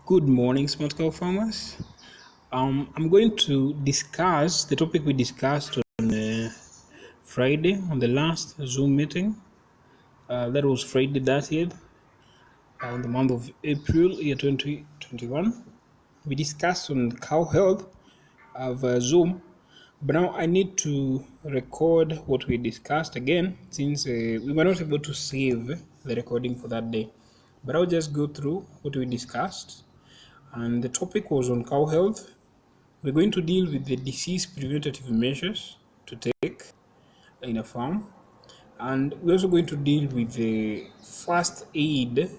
Good morning, smart cow farmers. I'm going to discuss the topic we discussed on Friday on the last Zoom meeting. That was Friday 30th, in the month of April, year 2021. We discussed on cow health of Zoom, but now I need to record what we discussed again since we were not able to save the recording for that day. But I'll just go through what we discussed. And the topic was on cow health. We're going to deal with the disease preventative measures to take in a farm, and we're also going to deal with the first aid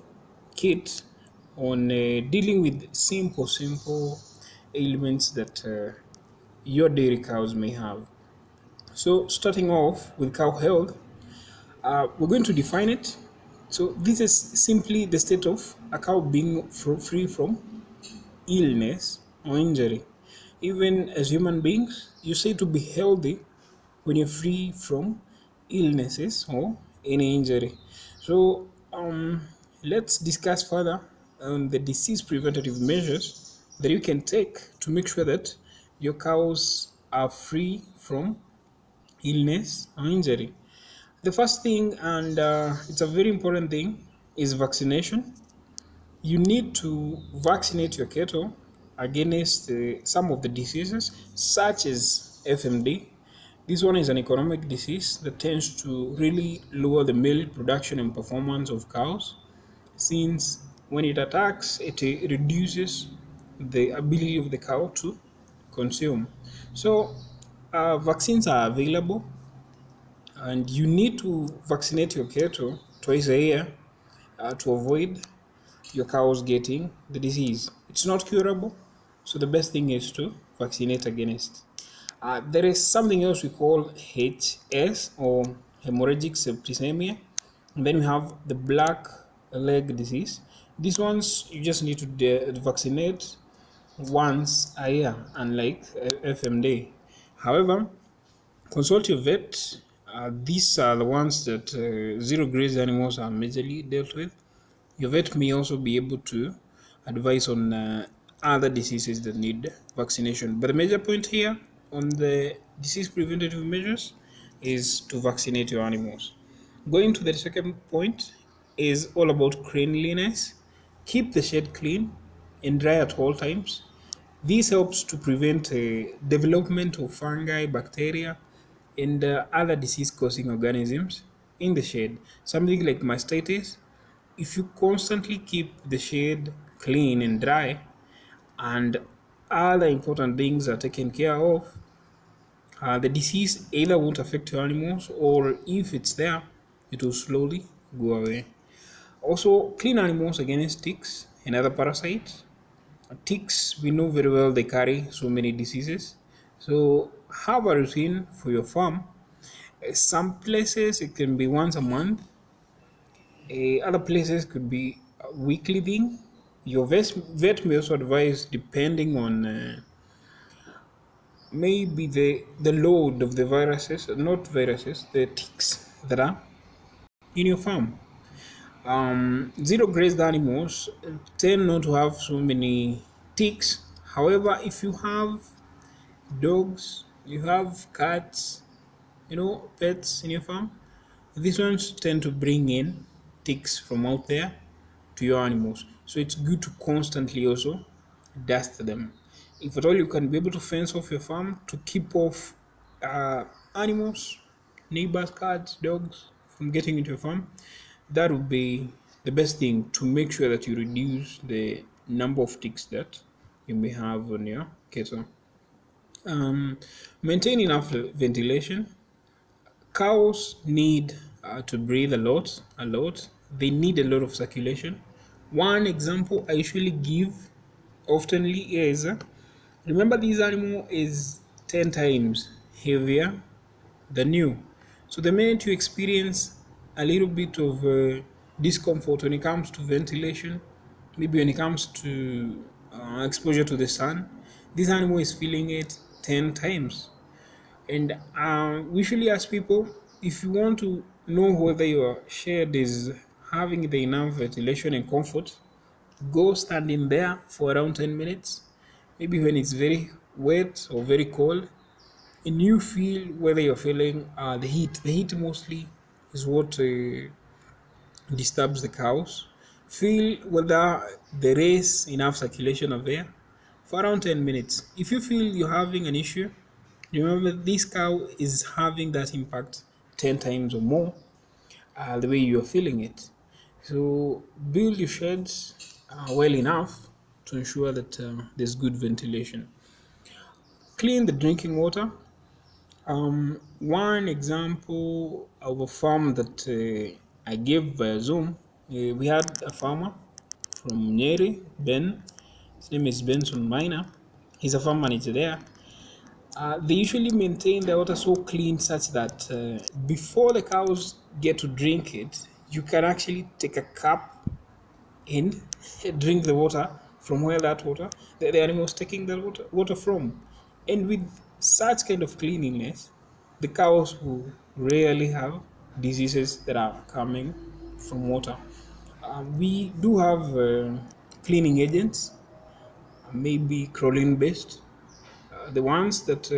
kit on dealing with simple ailments that your dairy cows may have. So, starting off with cow health, we're going to define it. So, this is simply the state of a cow being free from illness or injury. Even as human beings, you say to be healthy when you're free from illnesses or any injury. So, let's discuss further on the disease preventative measures that you can take to make sure that your cows are free from illness or injury. The first thing, and it's a very important thing, is vaccination. You need to vaccinate your cattle against some of the diseases, such as FMD. This one is an economic disease that tends to really lower the milk production and performance of cows, since when it attacks, it reduces the ability of the cow to consume. So, vaccines are available, and you need to vaccinate your cattle twice a year to avoid your cows getting the disease. It's not curable, so the best thing is to vaccinate against. There is something else we call HS or hemorrhagic septicemia, and then we have the black leg disease. These ones you just need to vaccinate once a year, unlike FMD. However, consult your vet. These are the ones that zero graze animals are majorly dealt with. Your vet may also be able to advise on other diseases that need vaccination. But the major point here on the disease preventative measures is to vaccinate your animals. Going to the second point is all about cleanliness. Keep the shed clean and dry at all times. This helps to prevent development of fungi, bacteria, and other disease-causing organisms in the shed. Something like mastitis. If you constantly keep the shed clean and dry, and other important things are taken care of, the disease either won't affect your animals, or if it's there, it will slowly go away. Also, clean animals against ticks and other parasites. Ticks, we know very well they carry so many diseases. So, have a routine for your farm. Some places it can be once a month, other places could be a weekly thing. Your vet may also advise, depending on maybe the load of the viruses, not viruses, the ticks that are in your farm. Zero grazed animals tend not to have so many ticks. However, if you have dogs, you have cats, pets in your farm, these ones tend to bring in ticks from out there to your animals. So it's good to constantly also dust them. If at all you can be able to fence off your farm to keep off animals, neighbors, cats, dogs from getting into your farm, that would be the best thing to make sure that you reduce the number of ticks that you may have on your cattle. Maintain enough ventilation. Cows need to breathe a lot. They need a lot of circulation. One example I usually give oftenly is, remember this animal is 10 times heavier than you. So the minute you experience a little bit of discomfort when it comes to ventilation, maybe when it comes to exposure to the sun, this animal is feeling it 10 times. And we usually ask people, if you want to know whether your shed is having the enough ventilation and comfort, Go stand in there for around 10 minutes, maybe when it's very wet or very cold, and you feel whether you're feeling the heat. The heat mostly is what disturbs the cows. Feel whether there is enough circulation of air for around 10 minutes. If you feel you're having an issue, remember this cow is having that impact 10 times or more the way you're feeling it. So build your sheds well enough to ensure that there's good ventilation. Clean the drinking water. One example of a farm that I gave via Zoom, we had a farmer from Nyeri, Ben. His name is Benson Miner. He's a farm manager there. They usually maintain the water so clean such that before the cows get to drink it, you can actually take a cup and drink the water from where that water, the animals taking that water from. And with such kind of cleanliness, the cows will rarely have diseases that are coming from water. We do have cleaning agents, maybe chlorine based. The ones that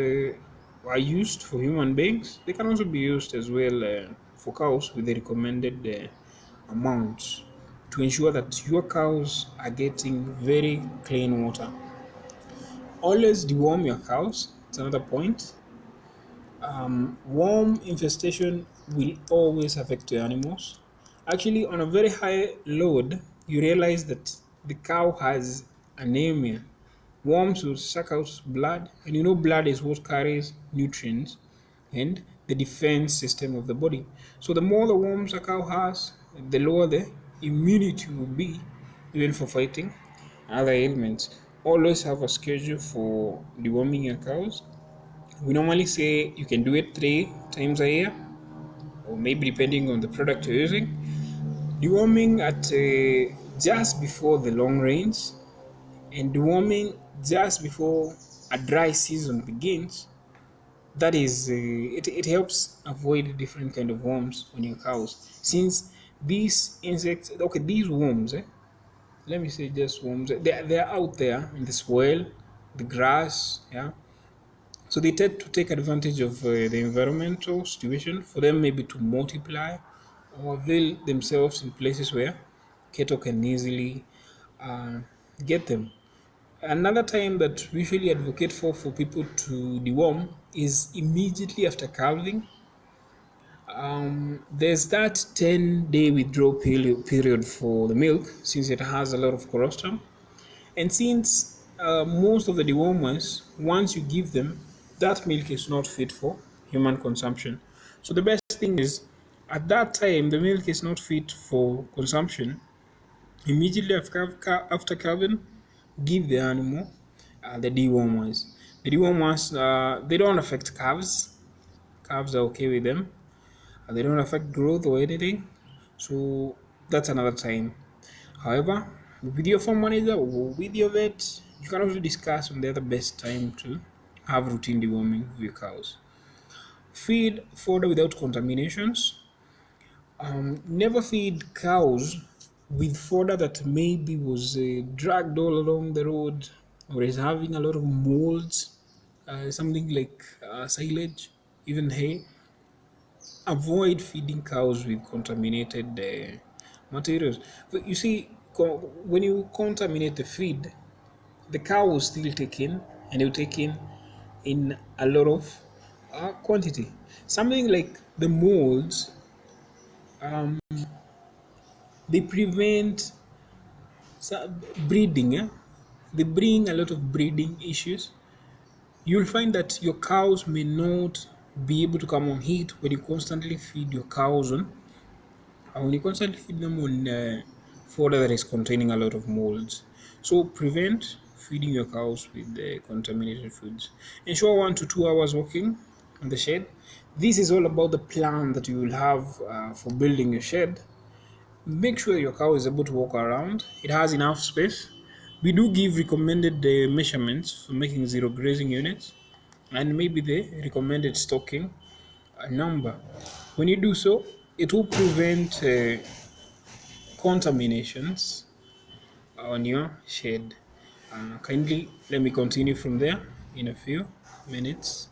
are used for human beings, they can also be used as well for cows with the recommended amounts to ensure that your cows are getting very clean water. Always deworm your cows. It's another point. Worm infestation will always affect your animals. Actually, on a very high load, you realize that the cow has anemia. Worms will suck out blood, and you know blood is what carries nutrients and the defense system of the body. So the more the worms a cow has, the lower the immunity will be, even for fighting other ailments. Always have a schedule for deworming your cows. We normally say you can do it 3 times a year, or maybe depending on the product you're using. Deworming at just before the long rains, and deworming just before a dry season begins. That is, it helps avoid different kind of worms on your cows. Since these insects, okay, these worms, let me say just worms, they're out there in the soil, the grass, yeah. So they tend to take advantage of the environmental situation for them maybe to multiply or avail themselves in places where cattle can easily uh, get them. Another time that we usually advocate for people to deworm is immediately after calving. There's that 10-day withdrawal period for the milk since it has a lot of colostrum. And since most of the dewormers, once you give them, that milk is not fit for human consumption. So the best thing is, at that time, the milk is not fit for consumption. Immediately after calving, give the animal the dewormers. The dewormers, they don't affect calves. Calves are okay with them. They don't affect growth or anything. So that's another time. However, with your farm manager or with your vet, you can also discuss on the other best time to have routine deworming of your cows. Feed fodder without contaminations. Never feed cows with fodder that maybe was dragged all along the road or is having a lot of molds, something like silage, even hay. Avoid feeding cows with contaminated materials. But you see, when you contaminate the feed, the cow will still take in, and it will take in a lot of quantity. Something like the molds, um, they prevent breeding. They bring a lot of breeding issues. You'll find that your cows may not be able to come on heat when you constantly feed your cows on when you constantly feed them on fodder that is containing a lot of molds. So prevent feeding your cows with contaminated foods. Ensure 1 to 2 hours walking on the shed. This is all about the plan that you will have for building your shed. Make sure your cow is able to walk around. It has enough space. We do give recommended measurements for making zero grazing units and maybe the recommended stocking number. When you do so, it will prevent contaminations on your shed. Kindly let me continue from there in a few minutes.